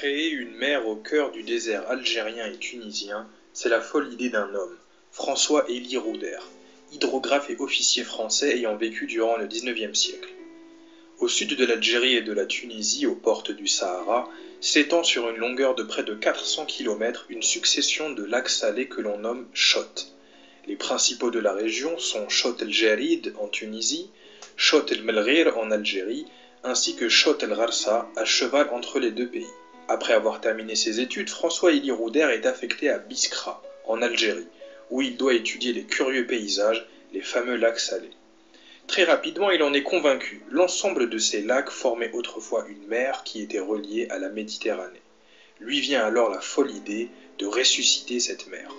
Créer une mer au cœur du désert algérien et tunisien, c'est la folle idée d'un homme, François-Élie Rouder, hydrographe et officier français ayant vécu durant le XIXe siècle. Au sud de l'Algérie et de la Tunisie, aux portes du Sahara, s'étend sur une longueur de près de 400 km une succession de lacs salés que l'on nomme Chott. Les principaux de la région sont Chott el-Djerid en Tunisie, Chott el-Melghir en Algérie, ainsi que Chott el-Gharsa, à cheval entre les deux pays. Après avoir terminé ses études, François-Élie Rouder est affecté à Biskra, en Algérie, où il doit étudier les curieux paysages, les fameux lacs salés. Très rapidement, il en est convaincu, l'ensemble de ces lacs formait autrefois une mer qui était reliée à la Méditerranée. Lui vient alors la folle idée de ressusciter cette mer.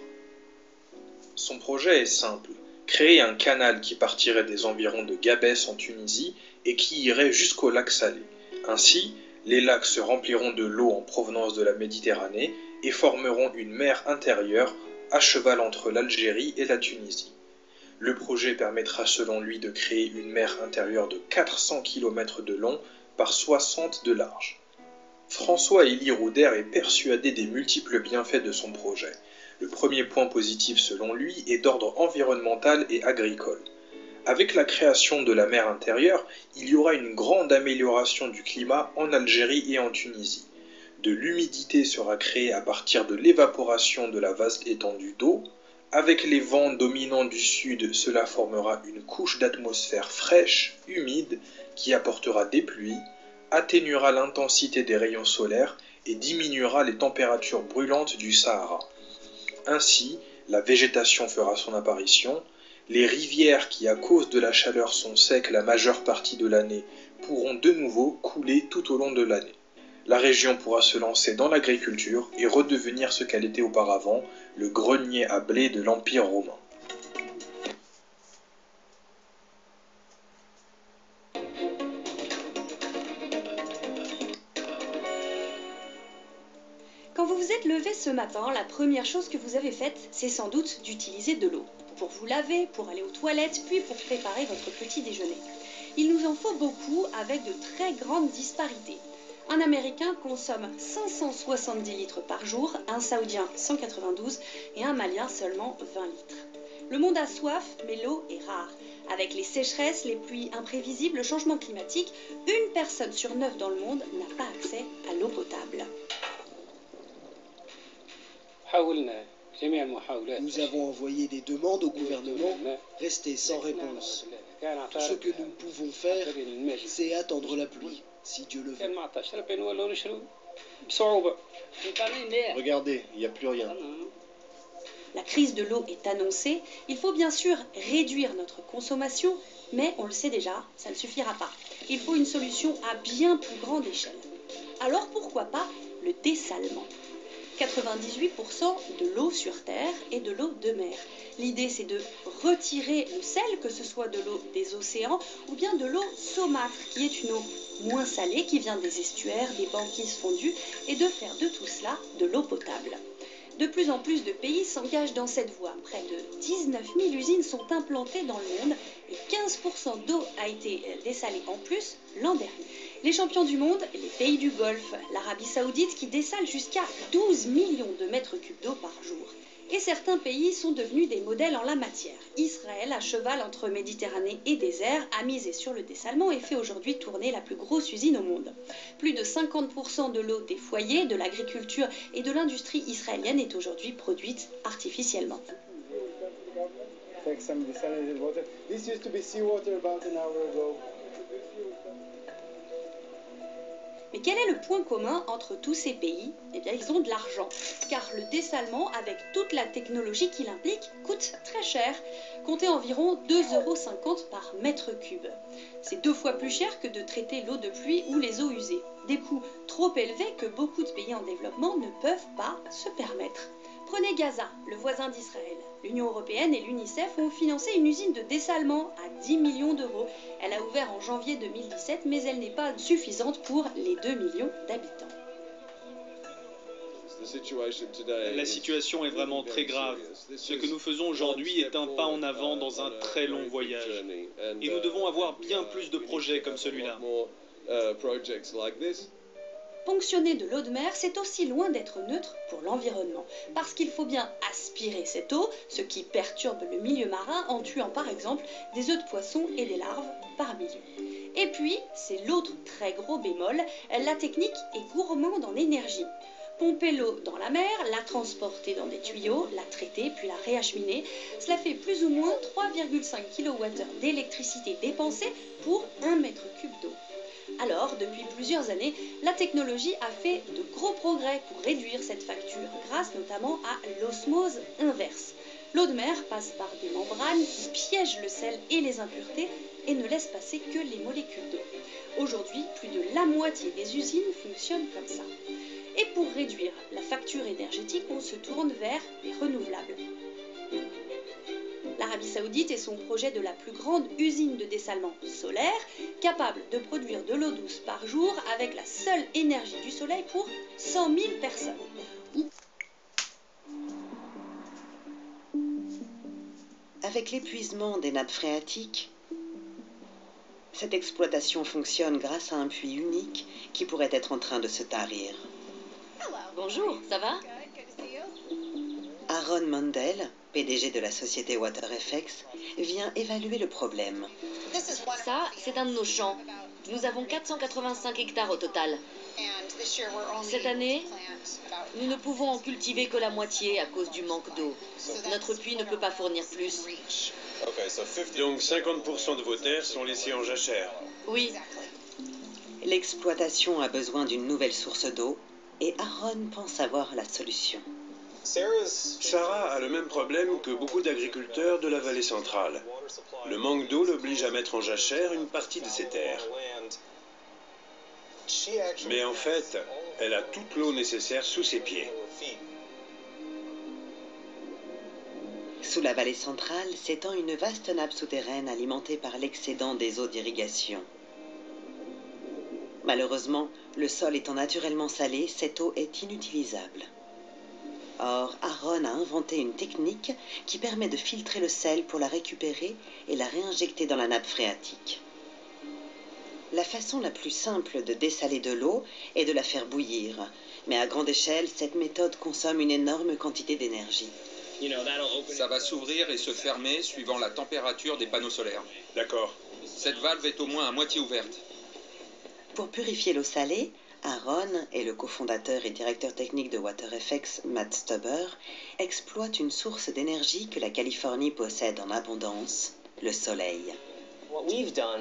Son projet est simple, créer un canal qui partirait des environs de Gabès en Tunisie et qui irait jusqu'au lac Salé. Ainsi, les lacs se rempliront de l'eau en provenance de la Méditerranée et formeront une mer intérieure à cheval entre l'Algérie et la Tunisie. Le projet permettra selon lui de créer une mer intérieure de 400 km de long par 60 de large. François-Élie Rouder est persuadé des multiples bienfaits de son projet. Le premier point positif selon lui est d'ordre environnemental et agricole. Avec la création de la mer intérieure, il y aura une grande amélioration du climat en Algérie et en Tunisie. De l'humidité sera créée à partir de l'évaporation de la vaste étendue d'eau. Avec les vents dominants du sud, cela formera une couche d'atmosphère fraîche, humide, qui apportera des pluies, atténuera l'intensité des rayons solaires et diminuera les températures brûlantes du Sahara. Ainsi, la végétation fera son apparition. Les rivières qui, à cause de la chaleur, sont secs la majeure partie de l'année, pourront de nouveau couler tout au long de l'année. La région pourra se lancer dans l'agriculture et redevenir ce qu'elle était auparavant, le grenier à blé de l'Empire romain. Quand vous vous êtes levé ce matin, la première chose que vous avez faite, c'est sans doute d'utiliser de l'eau. Pour vous laver, pour aller aux toilettes, puis pour préparer votre petit déjeuner. Il nous en faut beaucoup avec de très grandes disparités. Un Américain consomme 570 litres par jour, un Saoudien 192 et un Malien seulement 20 litres. Le monde a soif, mais l'eau est rare. Avec les sécheresses, les pluies imprévisibles, le changement climatique, une personne sur 9 dans le monde n'a pas accès à l'eau potable. Nous avons envoyé des demandes au gouvernement, resté sans réponse. Tout ce que nous pouvons faire, c'est attendre la pluie, si Dieu le veut. Regardez, il n'y a plus rien. La crise de l'eau est annoncée. Il faut bien sûr réduire notre consommation, mais on le sait déjà, ça ne suffira pas. Il faut une solution à bien plus grande échelle. Alors pourquoi pas le dessalement ? 98% de l'eau sur Terre est de l'eau de mer. L'idée, c'est de retirer le sel, que ce soit de l'eau des océans ou bien de l'eau saumâtre, qui est une eau moins salée, qui vient des estuaires, des banquises fondues, et de faire de tout cela de l'eau potable. De plus en plus de pays s'engagent dans cette voie. Près de 19 000 usines sont implantées dans le monde et 15% d'eau a été dessalée en plus l'an dernier. Les champions du monde, les pays du Golfe, l'Arabie Saoudite qui dessale jusqu'à 12 millions de mètres cubes d'eau par jour. Et certains pays sont devenus des modèles en la matière. Israël, à cheval entre Méditerranée et désert, a misé sur le dessalement et fait aujourd'hui tourner la plus grosse usine au monde. Plus de 50% de l'eau des foyers, de l'agriculture et de l'industrie israélienne est aujourd'hui produite artificiellement. Mais quel est le point commun entre tous ces pays ? Eh bien, ils ont de l'argent, car le dessalement, avec toute la technologie qu'il implique, coûte très cher, comptez environ 2,50 € par mètre cube. C'est 2 fois plus cher que de traiter l'eau de pluie ou les eaux usées. Des coûts trop élevés que beaucoup de pays en développement ne peuvent pas se permettre. Prenez Gaza, le voisin d'Israël. L'Union européenne et l'UNICEF ont financé une usine de dessalement à 10 millions d'euros. Elle a ouvert en janvier 2017, mais elle n'est pas suffisante pour les 2 millions d'habitants. La situation est vraiment très grave. Ce que nous faisons aujourd'hui est un pas en avant dans un très long voyage. Et nous devons avoir bien plus de projets comme celui-là. Ponctionner de l'eau de mer, c'est aussi loin d'être neutre pour l'environnement, parce qu'il faut bien aspirer cette eau, ce qui perturbe le milieu marin en tuant par exemple des œufs de poisson et des larves par milliers. Et puis, c'est l'autre très gros bémol, la technique est gourmande en énergie. Pomper l'eau dans la mer, la transporter dans des tuyaux, la traiter, puis la réacheminer, cela fait plus ou moins 3,5 kWh d'électricité dépensée pour 1 mètre cube d'eau. Alors, depuis plusieurs années, la technologie a fait de gros progrès pour réduire cette facture, grâce notamment à l'osmose inverse. L'eau de mer passe par des membranes qui piègent le sel et les impuretés et ne laissent passer que les molécules d'eau. Aujourd'hui, plus de la moitié des usines fonctionnent comme ça. Et pour réduire la facture énergétique, on se tourne vers les renouvelables. L'Arabie Saoudite est son projet de la plus grande usine de dessalement solaire, capable de produire de l'eau douce par jour avec la seule énergie du soleil pour 100 000 personnes. Avec l'épuisement des nappes phréatiques, cette exploitation fonctionne grâce à un puits unique qui pourrait être en train de se tarir. Bonjour, ça va? Aaron Mandel, PDG de la société WaterFX, vient évaluer le problème. Ça, c'est un de nos champs. Nous avons 485 hectares au total. Cette année, nous ne pouvons en cultiver que la moitié à cause du manque d'eau. Notre puits ne peut pas fournir plus. Donc 50% de vos terres sont laissées en jachère. Oui, L'exploitation a besoin d'une nouvelle source d'eau et Aaron pense avoir la solution. Sarah a le même problème que beaucoup d'agriculteurs de la vallée centrale. Le manque d'eau l'oblige à mettre en jachère une partie de ses terres. Mais en fait, elle a toute l'eau nécessaire sous ses pieds. Sous la vallée centrale s'étend une vaste nappe souterraine alimentée par l'excédent des eaux d'irrigation. Malheureusement, le sol étant naturellement salé, cette eau est inutilisable. Or, Aaron a inventé une technique qui permet de filtrer le sel pour la récupérer et la réinjecter dans la nappe phréatique. La façon la plus simple de dessaler de l'eau est de la faire bouillir, mais à grande échelle, cette méthode consomme une énorme quantité d'énergie. Ça va s'ouvrir et se fermer suivant la température des panneaux solaires. D'accord. Cette valve est au moins à moitié ouverte. Pour purifier l'eau salée, Aaron et le cofondateur et directeur technique de WaterFX, Matt Stuber, exploitent une source d'énergie que la Californie possède en abondance, le soleil.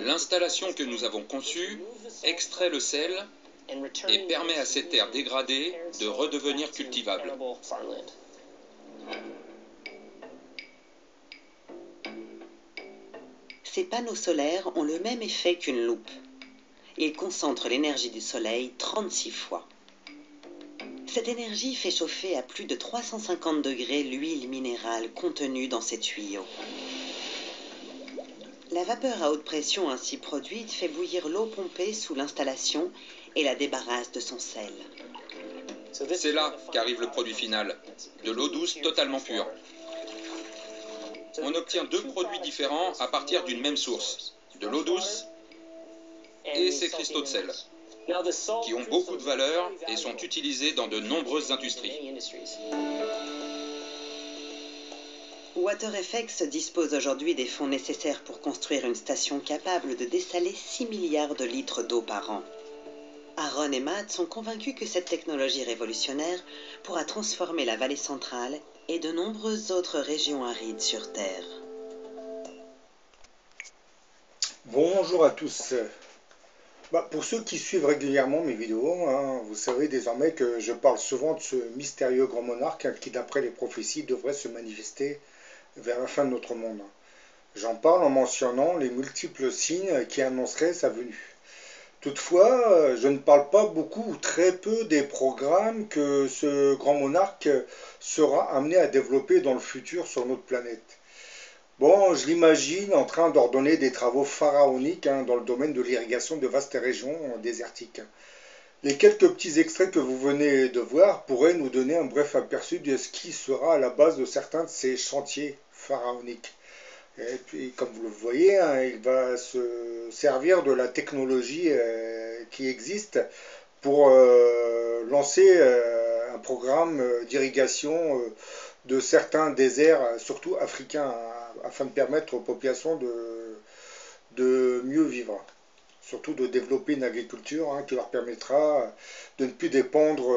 L'installation que nous avons conçue extrait le sel et permet à ces terres dégradées de redevenir cultivables. Ces panneaux solaires ont le même effet qu'une loupe. Ils concentrent l'énergie du soleil 36 fois. Cette énergie fait chauffer à plus de 350 degrés l'huile minérale contenue dans ces tuyaux. La vapeur à haute pression ainsi produite fait bouillir l'eau pompée sous l'installation et la débarrasse de son sel. C'est là qu'arrive le produit final, de l'eau douce totalement pure. On obtient deux produits différents à partir d'une même source, de l'eau douce et ces cristaux de sel, qui ont beaucoup de valeur et sont utilisés dans de nombreuses industries. WaterFX dispose aujourd'hui des fonds nécessaires pour construire une station capable de dessaler 6 milliards de litres d'eau par an. Aaron et Matt sont convaincus que cette technologie révolutionnaire pourra transformer la vallée centrale et de nombreuses autres régions arides sur Terre. Bonjour à tous. Pour ceux qui suivent régulièrement mes vidéos, vous savez désormais que je parle souvent de ce mystérieux grand monarque qui, d'après les prophéties, devrait se manifester vers la fin de notre monde. J'en parle en mentionnant les multiples signes qui annonceraient sa venue. Toutefois, je ne parle pas beaucoup ou très peu des programmes que ce grand monarque sera amené à développer dans le futur sur notre planète. Bon, je l'imagine en train d'ordonner des travaux pharaoniques dans le domaine de l'irrigation de vastes régions désertiques. Les quelques petits extraits que vous venez de voir pourraient nous donner un bref aperçu de ce qui sera à la base de certains de ces chantiers pharaoniques. Et puis, comme vous le voyez, il va se servir de la technologie qui existe pour lancer un programme d'irrigation de certains déserts, surtout africains, afin de permettre aux populations de mieux vivre. Surtout de développer une agriculture qui leur permettra de ne plus dépendre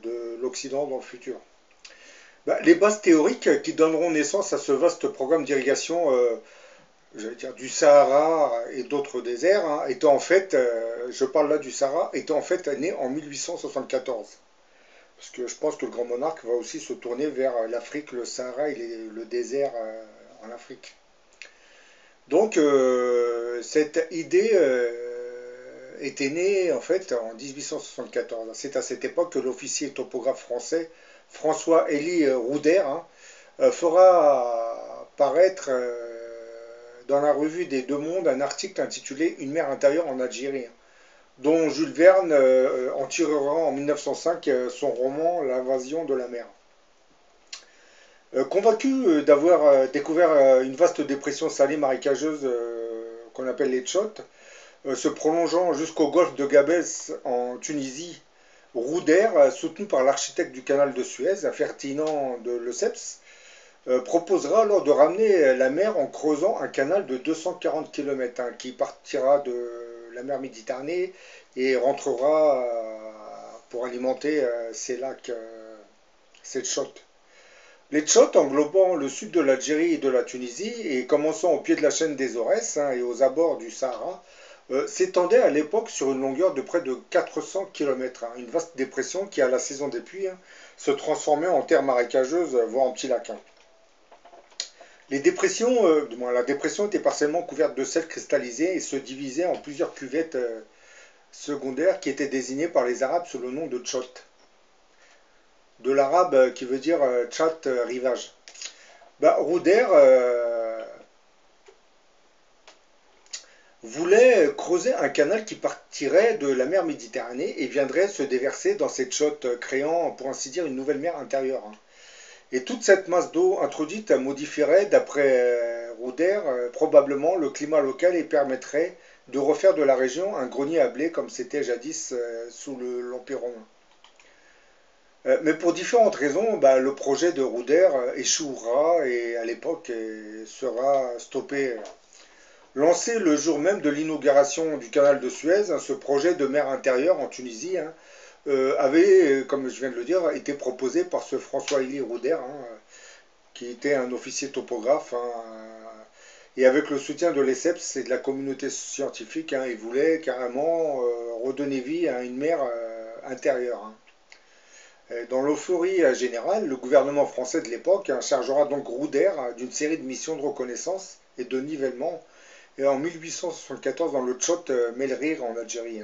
de l'Occident dans le futur. Les bases théoriques qui donneront naissance à ce vaste programme d'irrigation du Sahara et d'autres déserts, étant en fait, je parle là du Sahara, étant en fait né en 1874. Parce que je pense que le grand monarque va aussi se tourner vers l'Afrique, le Sahara et le désert en Afrique. Donc cette idée était née en fait en 1874. C'est à cette époque que l'officier topographe français François-Élie Rouder fera paraître dans la revue des Deux Mondes un article intitulé « Une mer intérieure en Algérie », dont Jules Verne en tirera en 1905 son roman « L'invasion de la mer ». Convaincu d'avoir découvert une vaste dépression salée marécageuse qu'on appelle les Tchotes, se prolongeant jusqu'au golfe de Gabès en Tunisie, Rouder, soutenu par l'architecte du canal de Suez, Ferdinand de Lesseps, proposera alors de ramener la mer en creusant un canal de 240 km qui partira de la mer Méditerranée et rentrera pour alimenter ces lacs, ces Tchotes. Les Tchotes, englobant le sud de l'Algérie et de la Tunisie, et commençant au pied de la chaîne des Aurès et aux abords du Sahara, s'étendaient à l'époque sur une longueur de près de 400 km, une vaste dépression qui, à la saison des pluies, se transformait en terre marécageuse, voire en petits lacs. La dépression était partiellement couverte de sel cristallisé et se divisait en plusieurs cuvettes secondaires qui étaient désignées par les Arabes sous le nom de Tchot. De l'arabe qui veut dire Tchat, rivage. Rouder voulait creuser un canal qui partirait de la mer Méditerranée et viendrait se déverser dans ces Tchotes, créant, pour ainsi dire, une nouvelle mer intérieure. Et toute cette masse d'eau introduite modifierait, d'après Rouder, probablement le climat local et permettrait de refaire de la région un grenier à blé comme c'était jadis sous l'Empire romain. Mais pour différentes raisons, le projet de Rouder échouera et à l'époque sera stoppé. Lancé le jour même de l'inauguration du canal de Suez, ce projet de mer intérieure en Tunisie avait, comme je viens de le dire, été proposé par ce François-Élie Rouder, qui était un officier topographe, et avec le soutien de Lesseps et de la communauté scientifique, il voulait carrément redonner vie à une mer intérieure. Dans l'euphorie générale, le gouvernement français de l'époque chargera donc Rouder d'une série de missions de reconnaissance et de nivellement, et en 1874 dans le Tchot Melrir en Algérie,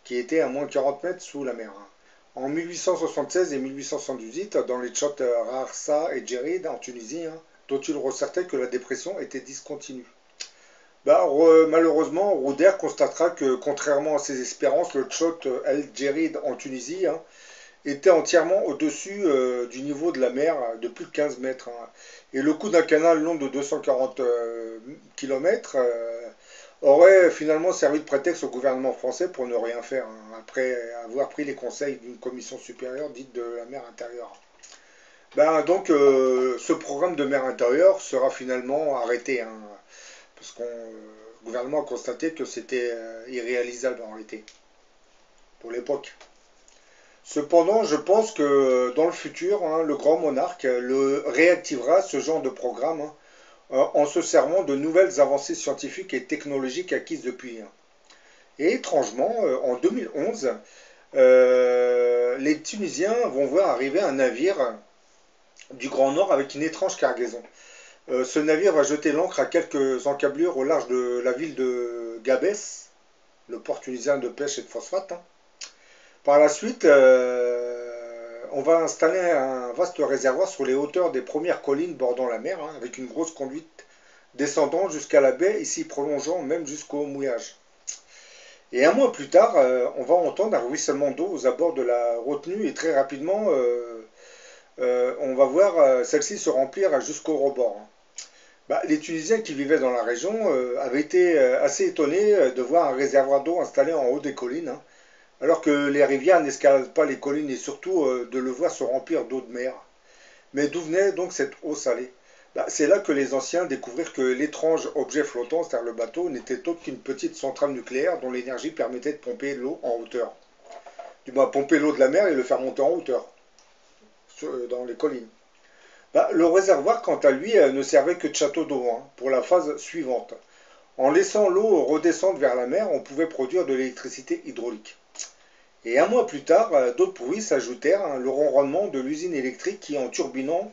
qui était à moins de 40 mètres sous la mer. En 1876 et 1878 dans les Tchot Rarsa et Djerid en Tunisie, dont il ressortait que la dépression était discontinue. Malheureusement, Rouder constatera que, contrairement à ses espérances, le Tchot El Djerid en Tunisie était entièrement au-dessus du niveau de la mer de plus de 15 mètres. Et le coût d'un canal long de 240 km aurait finalement servi de prétexte au gouvernement français pour ne rien faire, après avoir pris les conseils d'une commission supérieure dite de la mer intérieure. Donc ce programme de mer intérieure sera finalement arrêté, parce que le gouvernement a constaté que c'était irréalisable en réalité, pour l'époque. Cependant, je pense que dans le futur, le grand monarque réactivera ce genre de programme en se servant de nouvelles avancées scientifiques et technologiques acquises depuis. Et étrangement, en 2011, les Tunisiens vont voir arriver un navire du Grand Nord avec une étrange cargaison. Ce navire va jeter l'ancre à quelques encablures au large de la ville de Gabès, le port tunisien de pêche et de phosphate. Par la suite, on va installer un vaste réservoir sur les hauteurs des premières collines bordant la mer, avec une grosse conduite descendant jusqu'à la baie, ici prolongeant même jusqu'au mouillage. Et un mois plus tard, on va entendre un ruissellement d'eau aux abords de la retenue et très rapidement, on va voir celle-ci se remplir jusqu'au rebord. Les Tunisiens qui vivaient dans la région avaient été assez étonnés de voir un réservoir d'eau installé en haut des collines, alors que les rivières n'escaladent pas les collines et surtout de le voir se remplir d'eau de mer. Mais d'où venait donc cette eau salée? C'est là que les anciens découvrirent que l'étrange objet flottant, c'est-à-dire le bateau, n'était autre qu'une petite centrale nucléaire dont l'énergie permettait de pomper l'eau en hauteur. Du moins, pomper l'eau de la mer et le faire monter en hauteur, dans les collines. Le réservoir, quant à lui, ne servait que de château d'eau pour la phase suivante. En laissant l'eau redescendre vers la mer, on pouvait produire de l'électricité hydraulique. Et un mois plus tard, d'autres bruits s'ajoutèrent, le ronronnement de l'usine électrique qui, en turbinant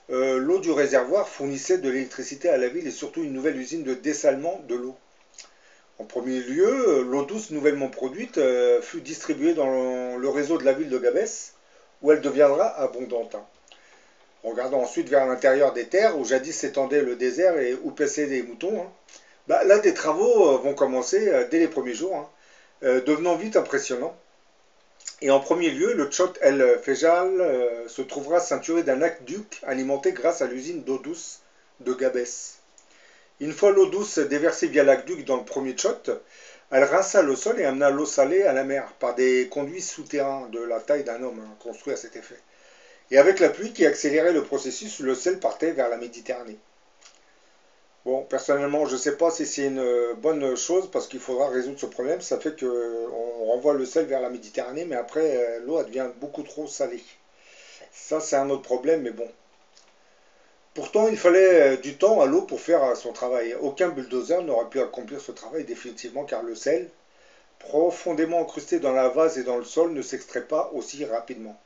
l'eau du réservoir, fournissait de l'électricité à la ville et surtout une nouvelle usine de dessalement de l'eau. En premier lieu, l'eau douce nouvellement produite fut distribuée dans le réseau de la ville de Gabès, où elle deviendra abondante. Regardons ensuite vers l'intérieur des terres, où jadis s'étendait le désert et où paissaient des moutons. Là, des travaux vont commencer dès les premiers jours, devenant vite impressionnants. Et en premier lieu, le Tchot El Fejal se trouvera ceinturé d'un aqueduc alimenté grâce à l'usine d'eau douce de Gabès. Une fois l'eau douce déversée via l'aqueduc dans le premier Tchot, elle rinça le sol et amena l'eau salée à la mer par des conduits souterrains de la taille d'un homme construits à cet effet. Et avec la pluie qui accélérait le processus, le sel partait vers la Méditerranée. Bon, personnellement, je ne sais pas si c'est une bonne chose parce qu'il faudra résoudre ce problème. Ça fait qu'on renvoie le sel vers la Méditerranée, mais après, l'eau devient beaucoup trop salée. Ça, c'est un autre problème, mais bon. Pourtant, il fallait du temps à l'eau pour faire son travail. Aucun bulldozer n'aurait pu accomplir ce travail définitivement car le sel, profondément incrusté dans la vase et dans le sol, ne s'extrait pas aussi rapidement.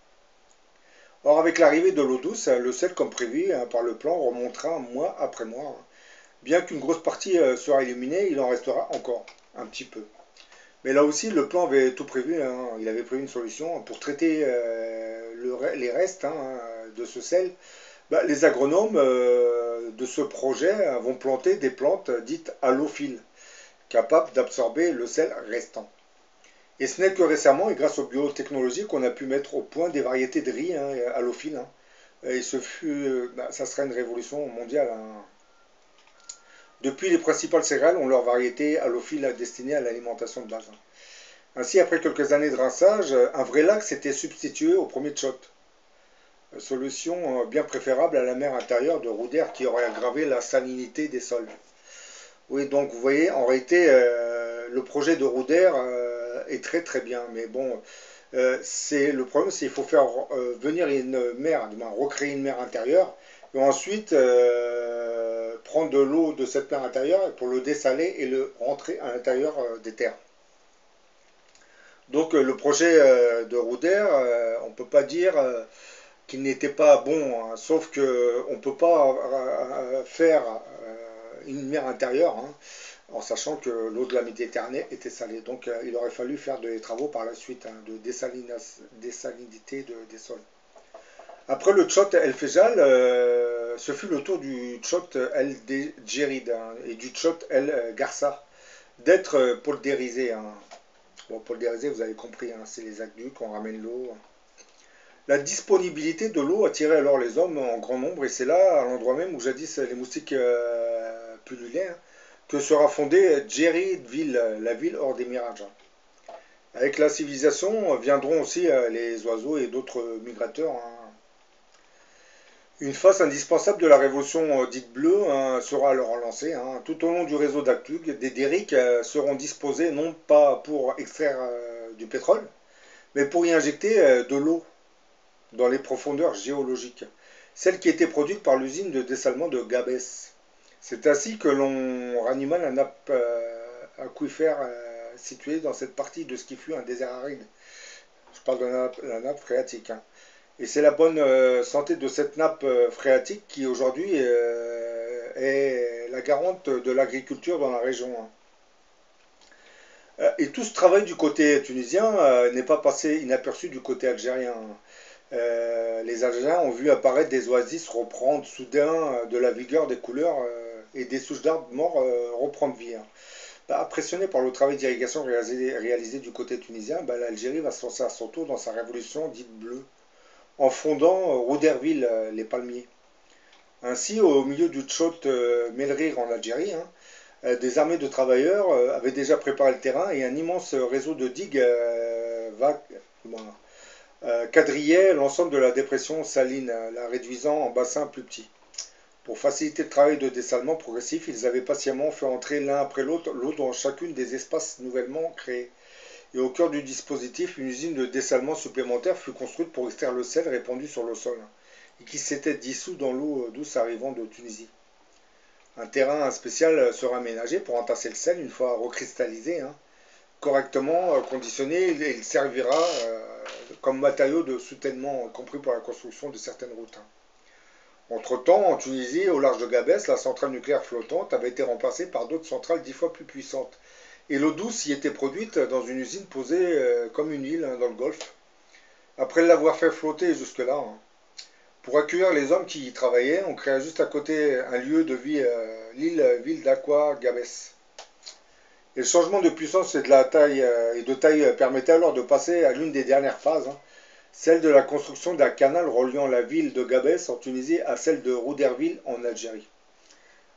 Or, avec l'arrivée de l'eau douce, le sel, comme prévu par le plan, remontera mois après mois. Bien qu'une grosse partie sera éliminée, il en restera encore un petit peu. Mais là aussi, le plan avait tout prévu. Il avait prévu une solution pour traiter les restes de ce sel. Les agronomes de ce projet vont planter des plantes dites halophiles, capables d'absorber le sel restant. Et ce n'est que récemment, et grâce aux biotechnologies, qu'on a pu mettre au point des variétés de riz halophiles. Et ça sera une révolution mondiale. Depuis, les principales céréales ont leur variété halophiles destinée à l'alimentation de base. Ainsi, après quelques années de rinçage, un vrai lac s'était substitué au premier Tchot. Solution bien préférable à la mer intérieure de Rouder qui aurait aggravé la salinité des sols. Oui, donc vous voyez, en réalité, le projet de Rouder est très très bien. Mais bon, le problème, c'est qu'il faut faire venir une mer, recréer une mer intérieure, et ensuite prendre de l'eau de cette mer intérieure pour le dessaler et le rentrer à l'intérieur des terres. Donc le projet de Rouder, on ne peut pas dire qu'il n'était pas bon, sauf qu'on ne peut pas faire une mer intérieure en sachant que l'eau de la Méditerranée était salée. Donc il aurait fallu faire des travaux par la suite de dessalinité des sols. Après le Tchot El Fejal, ce fut le tour du Tchot El Djerid et du Tchot El Garsa d'être poldérisés. Bon, poldérisés, vous avez compris, c'est les aqueducs, on ramène l'eau. La disponibilité de l'eau attirait alors les hommes en grand nombre, et c'est là, à l'endroit même où jadis les moustiques pullulaient, que sera fondée Djeridville, la ville hors des mirages. Avec la civilisation viendront aussi les oiseaux et d'autres migrateurs. Une phase indispensable de la révolution dite bleue sera alors lancée. Tout au long du réseau d'aqueducs, des derricks seront disposés non pas pour extraire du pétrole, mais pour y injecter de l'eau dans les profondeurs géologiques, celle qui était produite par l'usine de dessalement de Gabès. C'est ainsi que l'on ranima la nappe aquifère située dans cette partie de ce qui fut un désert aride. Je parle de la nappe phréatique. Et c'est la bonne santé de cette nappe phréatique qui aujourd'hui est la garante de l'agriculture dans la région. Et tout ce travail du côté tunisien n'est pas passé inaperçu du côté algérien. Les Algériens ont vu apparaître des oasis reprendre soudain de la vigueur des couleurs et des souches d'arbres morts reprendre vie. Impressionné par le travail d'irrigation réalisé du côté tunisien, l'Algérie va se lancer à son tour dans sa révolution dite bleue, en fondant Rouderville, les palmiers. Ainsi, au milieu du Tchot Melrir en Algérie, des armées de travailleurs avaient déjà préparé le terrain et un immense réseau de digues quadrillaient l'ensemble de la dépression saline, la réduisant en bassins plus petits. Pour faciliter le travail de dessalement progressif, ils avaient patiemment fait entrer l'un après l'autre l'eau dans chacune des espaces nouvellement créés. Et au cœur du dispositif, une usine de dessalement supplémentaire fut construite pour extraire le sel répandu sur le sol, et qui s'était dissous dans l'eau douce arrivant de Tunisie. Un terrain spécial sera aménagé pour entasser le sel une fois recristallisé, correctement conditionné, il servira comme matériau de soutènement, compris pour la construction de certaines routes. Entre-temps, en Tunisie, au large de Gabès, la centrale nucléaire flottante avait été remplacée par d'autres centrales 10 fois plus puissantes. Et l'eau douce y était produite dans une usine posée comme une île dans le Golfe. Après l'avoir fait flotter jusque-là, pour accueillir les hommes qui y travaillaient, on créa juste à côté un lieu de vie, ville d'Aqua Gabès. Et le changement de puissance et de taille permettait alors de passer à l'une des dernières phases, celle de la construction d'un canal reliant la ville de Gabès en Tunisie à celle de Rouderville en Algérie.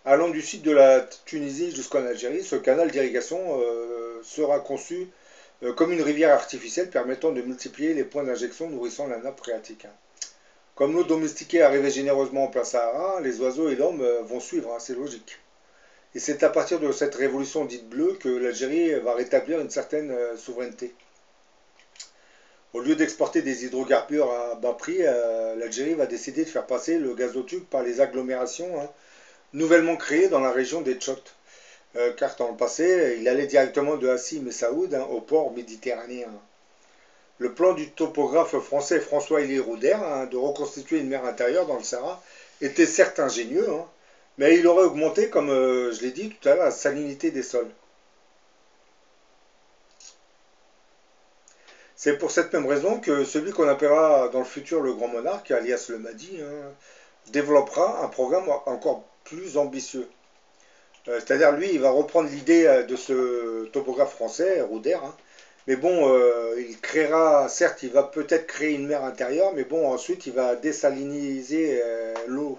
Allant du sud de la Tunisie jusqu'en Algérie, ce canal d'irrigation sera conçu comme une rivière artificielle permettant de multiplier les points d'injection nourrissant la nappe phréatique. Comme l'eau domestiquée arrivait généreusement en plein Sahara, les oiseaux et l'homme vont suivre, c'est logique. Et c'est à partir de cette révolution dite bleue que l'Algérie va rétablir une certaine souveraineté. Au lieu d'exporter des hydrocarbures à bas prix, l'Algérie va décider de faire passer le gazoduc par les agglomérations nouvellement créées dans la région des Tchot. Car dans le passé, il allait directement de Hassi et Messaoud au port méditerranéen. Le plan du topographe français François-Élie Rouder de reconstituer une mer intérieure dans le Sahara était certes ingénieux, mais il aurait augmenté, comme je l'ai dit tout à l'heure, la salinité des sols. C'est pour cette même raison que celui qu'on appellera dans le futur le grand monarque, alias le Mahdi, développera un programme encore plus ambitieux. C'est-à-dire, lui, il va reprendre l'idée de ce topographe français, Rouder, mais bon, il créera, certes, il va peut-être créer une mer intérieure, mais bon, ensuite, il va désaliniser l'eau.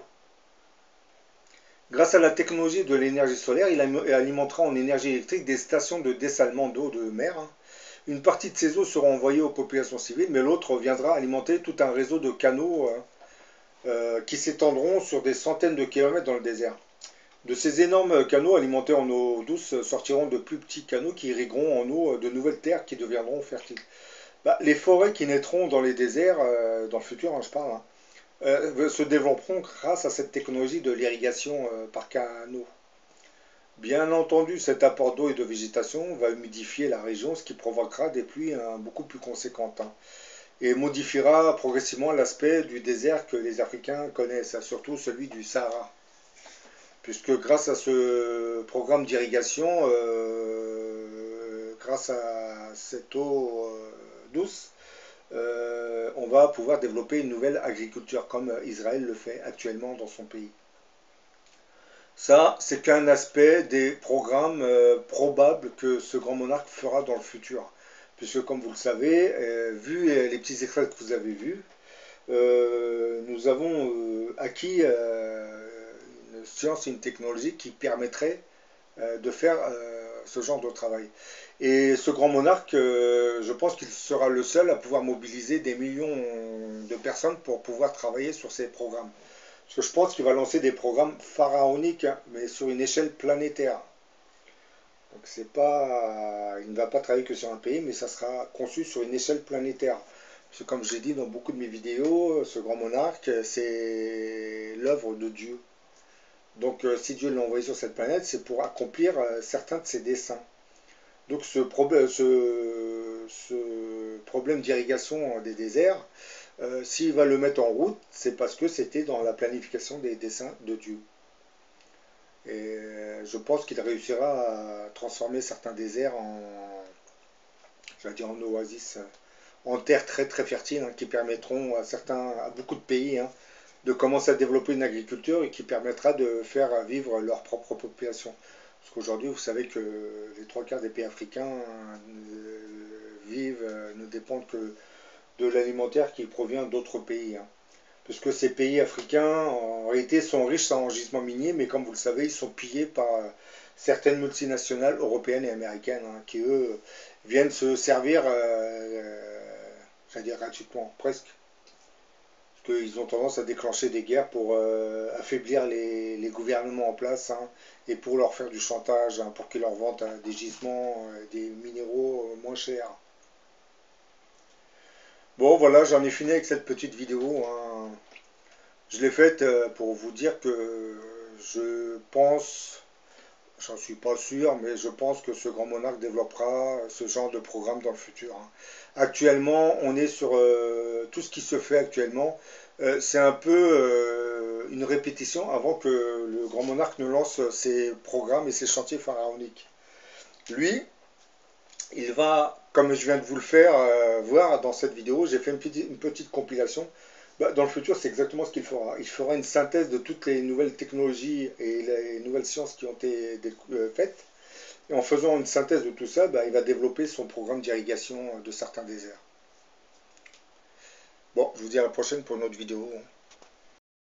Grâce à la technologie de l'énergie solaire, il alimentera en énergie électrique des stations de dessalement d'eau de mer. Une partie de ces eaux sera envoyée aux populations civiles, mais l'autre viendra alimenter tout un réseau de canaux qui s'étendront sur des centaines de kilomètres dans le désert. De ces énormes canaux alimentés en eau douce sortiront de plus petits canaux qui irrigueront en eau de nouvelles terres qui deviendront fertiles. Les forêts qui naîtront dans les déserts, dans le futur, je parle, se développeront grâce à cette technologie de l'irrigation par canaux. Bien entendu, cet apport d'eau et de végétation va humidifier la région, ce qui provoquera des pluies beaucoup plus conséquentes, et modifiera progressivement l'aspect du désert que les Africains connaissent, surtout celui du Sahara. Puisque grâce à ce programme d'irrigation, grâce à cette eau douce, on va pouvoir développer une nouvelle agriculture, comme Israël le fait actuellement dans son pays. Ça, c'est qu'un aspect des programmes probables que ce grand monarque fera dans le futur. Puisque, comme vous le savez, vu les petits extraits que vous avez vus, nous avons acquis une science et une technologie qui permettrait de faire ce genre de travail. Et ce grand monarque, je pense qu'il sera le seul à pouvoir mobiliser des millions de personnes pour pouvoir travailler sur ces programmes. Parce que je pense qu'il va lancer des programmes pharaoniques, mais sur une échelle planétaire. Donc c'est pas, il ne va pas travailler que sur un pays, mais ça sera conçu sur une échelle planétaire. Parce que comme je l'ai dit dans beaucoup de mes vidéos, ce grand monarque, c'est l'œuvre de Dieu. Donc si Dieu l'a envoyé sur cette planète, c'est pour accomplir certains de ses desseins. Donc ce problème d'irrigation des déserts, s'il va le mettre en route, c'est parce que c'était dans la planification des desseins de Dieu. Et je pense qu'il réussira à transformer certains déserts en oasis, en terres très très fertiles, qui permettront à beaucoup de pays de commencer à développer une agriculture et qui permettra de faire vivre leur propre population. Parce qu'aujourd'hui, vous savez que les 3/4 des pays africains ne dépendent que de l'alimentaire qui provient d'autres pays. Puisque ces pays africains, en réalité, sont riches en gisements miniers, mais comme vous le savez, ils sont pillés par certaines multinationales européennes et américaines, qui, eux, viennent se servir j'allais dire gratuitement, presque. Parce qu'ils ont tendance à déclencher des guerres pour affaiblir les gouvernements en place, hein, et pour leur faire du chantage, hein, pour qu'ils leur vendent des gisements, des minéraux moins chers. Bon, voilà, j'en ai fini avec cette petite vidéo, hein. Je l'ai faite pour vous dire que je pense, j'en suis pas sûr, mais je pense que ce grand monarque développera ce genre de programme dans le futur, hein. Actuellement, on est sur tout ce qui se fait actuellement. C'est un peu une répétition avant que le grand monarque ne lance ses programmes et ses chantiers pharaoniques. Lui, il va, comme je viens de vous le faire voir dans cette vidéo, j'ai fait une petite compilation. Dans le futur, c'est exactement ce qu'il fera. Il fera une synthèse de toutes les nouvelles technologies et les nouvelles sciences qui ont été faites. Et en faisant une synthèse de tout ça, il va développer son programme d'irrigation de certains déserts. Bon, je vous dis à la prochaine pour une autre vidéo.